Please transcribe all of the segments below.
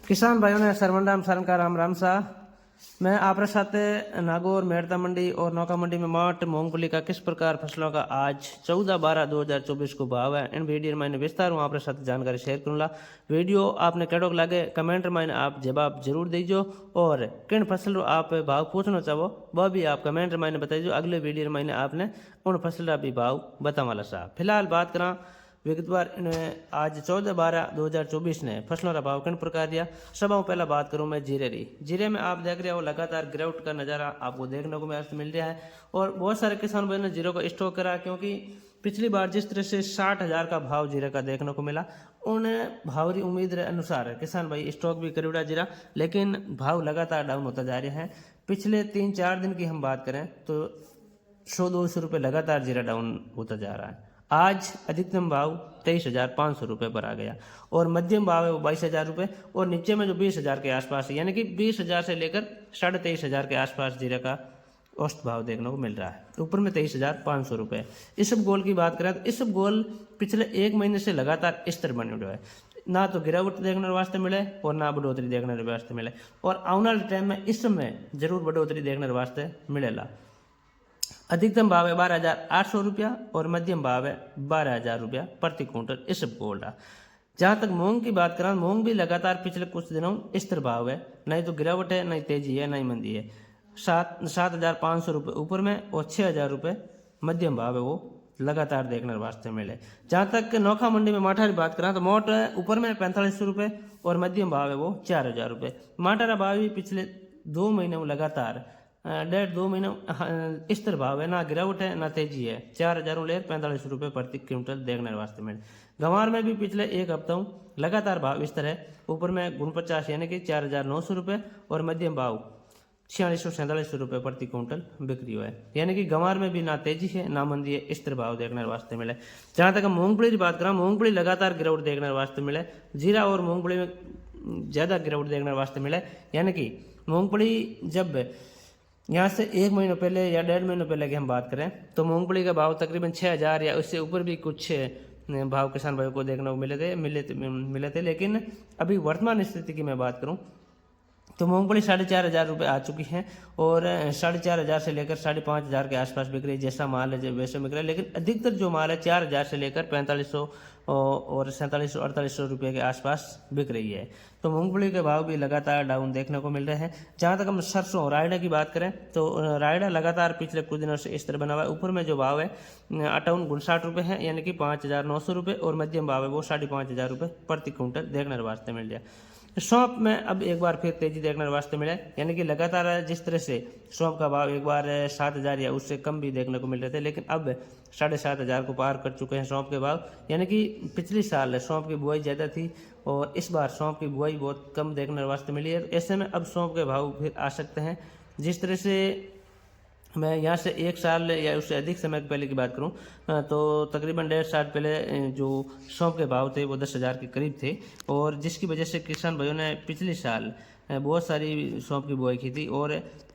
किसान भाइयों ने सरवन राम सरन का राम राम सा। मैं आपके साथ नागौर मेड़ता मंडी और नौका मंडी में माट मूंगफली का किस प्रकार फसलों का आज 14/12/2024 को भाव है, इन वीडियो में मैंने विस्तार हूँ आपके साथ जानकारी शेयर करूँगा। वीडियो आपने कैडोक लगे कमेंट में आप जवाब जरूर दीजिए और किन फसल आप भाव पूछना चाहो वह भी आप कमेंट में बताइए। अगले वीडियो में आपने उन फसल का भी भाव बतावाला साहब। फिलहाल बात करा विगतवार आज 14/12/2024 ने फसलों का भाव किन प्रकार दिया। सब पहला बात करूं मैं जीरे में आप देख रहे हो लगातार गिरावट का नज़ारा आपको देखने को मिल रहा है और बहुत सारे किसान भाइयों ने जीरो को स्टॉक करा, क्योंकि पिछली बार जिस तरह से 60,000 का भाव जीरे का देखने को मिला उन भाव की उम्मीद अनुसार किसान भाई स्टॉक भी करीबड़ा जीरा, लेकिन भाव लगातार डाउन होता जा रहे हैं। पिछले 3-4 दिन की हम बात करें तो 100-200 रुपये लगातार जीरा डाउन होता जा रहा है। आज अधिकतम भाव 23,500 रुपये पर आ गया और मध्यम भाव है वो 22,000 रुपये और नीचे में जो 20,000 के आसपास है, यानी कि 20,000 से लेकर 23,500 के आसपास जीरे का औसत भाव देखने को मिल रहा है। ऊपर में 23,500 रुपये। इसबगोल की बात करें तो इसबगोल पिछले 1 महीने से लगातार स्थिर बने हुए है, ना तो गिरावट देखने वास्ते मिले और ना बढ़ोतरी देखने वास्ते मिले और आने वाले टाइम में इस समय जरूर बढ़ोतरी देखने वास्ते मिलेगा। अधिकतम भाव है 12,800 रुपया और मध्यम भाव है 12,000 रुपया प्रति क्विंटल इसबगोल का। जहाँ तक मूंग की बात करें, मूंग भी लगातार पिछले कुछ दिनों स्थिर भाव है, नहीं तो गिरावट है, नहीं तेजी है, नहीं मंदी है। 7,500 रुपये ऊपर में और 6,000 रुपये मध्यम भाव है वो लगातार देखने वास्ते मिले। जहाँ तक नौखा मंडी में माठा की बात करें तो मोट ऊपर में 4500 रुपये और मध्यम भाव है वो 4,000 रुपये। माठा का भाव भी पिछले 2 महीने लगातार 1.5-2 महीने स्थिर भाव है, ना गिरावट है ना तेजी है। 4,000 ले 45 रुपये प्रति क्विंटल देखने वास्ते मिले। गंवार में भी पिछले 1 हफ्तों लगातार भाव स्थिर है, ऊपर में 49 यानी कि 4,900 रुपये और मध्यम भाव 4647 रुपये प्रति क्विंटल बिक्री हुआ है, यानी कि गंवार में भी ना तेजी है ना मंदी है, स्थिर भाव देखने वास्ते मिले। जहाँ तक मूंगफली की बात करें, मूंगफली लगातार गिरावट देखने वास्ते मिले। जीरा और मूंगफली में ज़्यादा गिरावट देखने वास्ते मिले, यानी कि मूंगफली जब यहाँ से 1 महीने पहले या 1.5 महीने पहले की हम बात करें तो मूंगफली का भाव तकरीबन 6,000 या उससे ऊपर भी कुछ भाव किसान भाइयों को देखने को मिले थे। लेकिन अभी वर्तमान स्थिति की मैं बात करूं तो मूंगफली 4,500 रुपये आ चुकी हैं और 4,500 से लेकर 5,500 के आसपास बिक रही है। जैसा माल है वैसे बिक रहा है, लेकिन अधिकतर जो माल है 4,000 से लेकर 4,500 और 4,700-4,800 रुपये के आसपास बिक रही है। तो मूंगफली के भाव भी लगातार डाउन देखने को मिल रहे हैं। जहाँ तक हम सरसों रायडा की बात करें तो रायडा लगातार पिछले कुछ दिनों से इस तरह बना हुआ है। ऊपर में जो भाव है 58-59 रुपये है, यानी कि 5,900 रुपये और मध्यम भाव है वो 5,500 रुपये प्रति क्विंटल देखने वास्ते मिल जाए। सौंप में अब एक बार फिर तेजी देखने वास्ते मिले, यानी कि लगातार जिस तरह से सौंप का भाव एक बार 7,000 या उससे कम भी देखने को मिल रहे थे, लेकिन अब 7,500 को पार कर चुके हैं सौंप के भाव। यानी कि पिछले साल सौंप की बुआई ज़्यादा थी और इस बार सौंप की बुआई बहुत कम देखने वास्ते मिली है। ऐसे में अब सौंप के भाव फिर आ सकते हैं। जिस तरह से मैं यहाँ से 1 साल या उससे अधिक समय पहले की बात करूँ तो तकरीबन 1.5 साल पहले जो सौंप के भाव थे वो 10,000 के करीब थे और जिसकी वजह से किसान भाइयों ने पिछले साल बहुत सारी सौंप की बुआई की थी। और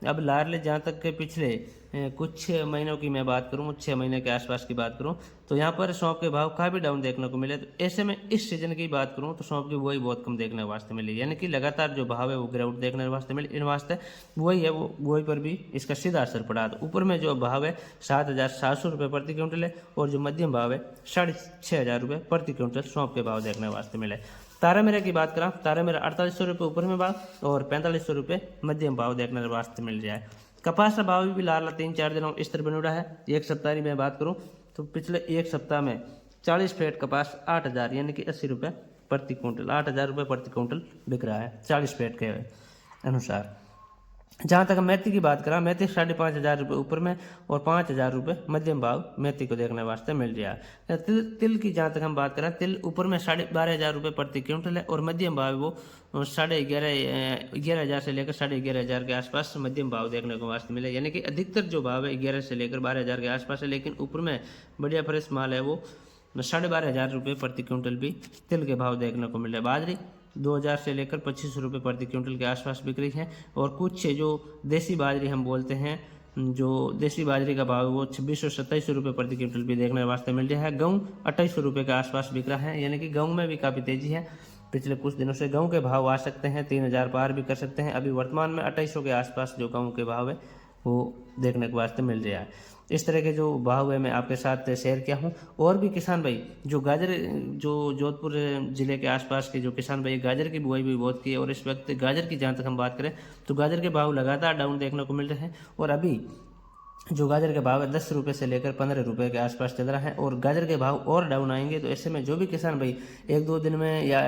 अब लारले जहाँ तक के पिछले कुछ महीनों की मैं बात करूँ, 6 महीने के आसपास की बात करूँ तो यहाँ पर सौंप के भाव काफ़ी डाउन देखने को मिले। तो ऐसे में इस सीजन की बात करूँ तो सौंप की बुआई बहुत कम देखने वास्ते मिली, यानी कि लगातार जो भाव है वो गिरावट देखने वास्ते मिली। इन वास्ते बुआई है वो बुआई पर भी इसका सीधा असर पड़ा। तो ऊपर में जो भाव है 7,700 रुपये प्रति क्विंटल है और जो मध्यम भाव है 6,500 रुपये प्रति क्विंटल सौंप के भाव देखने वास्ते मिले। तारामीरा की बात करा, तारामीरा 4,800 रुपये ऊपर में भाव और 4,500 रुपये मध्यम भाव देखने वास्ते मिल जाए। कपास का भाव भी लाला 3-4 दिनों इस तरह बन रहा है। 1 सप्ताह की मैं बात करूं तो पिछले 1 सप्ताह में 40 फीट कपास 8,000 यानी कि 80 रुपये प्रति क्विंटल 8,000 रुपये प्रति क्विंटल बिक रहा है 40 फीट के अनुसार। जहाँ तक मेथी की बात करा, मेथी 5,500 रुपये ऊपर में और 5,000 रुपये मध्यम भाव मेथी को देखने वास्ते मिल रहा है। तिल की जहाँ तक हम बात करें, तिल ऊपर में 12,500 रुपये प्रति क्विंटल है और मध्यम भाव वो 11,500 से लेकर 11,500 के आसपास मध्यम भाव देखने को वास्ते मिले, यानी कि अधिकतर जो भाव है 11 से लेकर 12,000 के आसपास है। लेकिन ऊपर में बढ़िया फ्रेश माल है वो 12,500 रुपये प्रति क्विंटल भी तिल के भाव देखने को मिले। बाजरी 2,000 से लेकर 25 रुपये प्रति क्विंटल के आसपास बिक रही है और कुछ जो देसी बाजरी हम बोलते हैं, जो देसी बाजरी का भाव वो 26-27 रुपये प्रति क्विंटल भी देखने वास्ते मिल रहा है। गेहूँ 28 रुपये के आसपास बिक रहा है, यानी कि गेहूँ में भी काफ़ी तेजी है। पिछले कुछ दिनों से गेहूं के भाव आ सकते हैं 3,000 पार भी कर सकते हैं। अभी वर्तमान में 2800 के आसपास जो गेहूं के भाव है वो देखने के वास्ते मिल रहा है। इस तरह के जो भाव है मैं आपके साथ शेयर किया हूँ। और भी किसान भाई जो गाजर, जो जोधपुर ज़िले के आसपास के जो किसान भाई गाजर की बुआई भी बहुत की है, और इस वक्त गाजर की जहाँ तक हम बात करें तो गाजर के भाव लगातार डाउन देखने को मिल रहे हैं। और अभी जो गाजर के भाव है 10 रुपये से लेकर 15 रुपये के आसपास चल रहा है, और गाजर के भाव और डाउन आएंगे। तो ऐसे में जो भी किसान भाई 1-2 दिन में या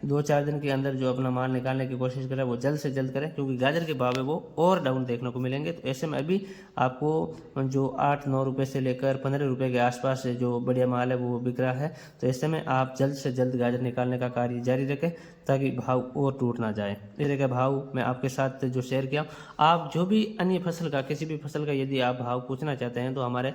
2-4 दिन के अंदर जो अपना माल निकालने की कोशिश करें वो जल्द से जल्द करें, क्योंकि गाजर के भाव है वो और डाउन देखने को मिलेंगे। तो ऐसे में अभी आपको जो 8-9 रुपये से लेकर 15 रुपये के आसपास जो बढ़िया माल है वो बिक रहा है। तो ऐसे में आप जल्द से जल्द गाजर निकालने का कार्य जारी रखें ताकि भाव और टूट ना जाए। इस तरह का भाव मैं आपके साथ जो शेयर किया। आप जो भी अन्य फसल का, किसी भी फसल का यदि आप भाव पूछना चाहते हैं तो हमारे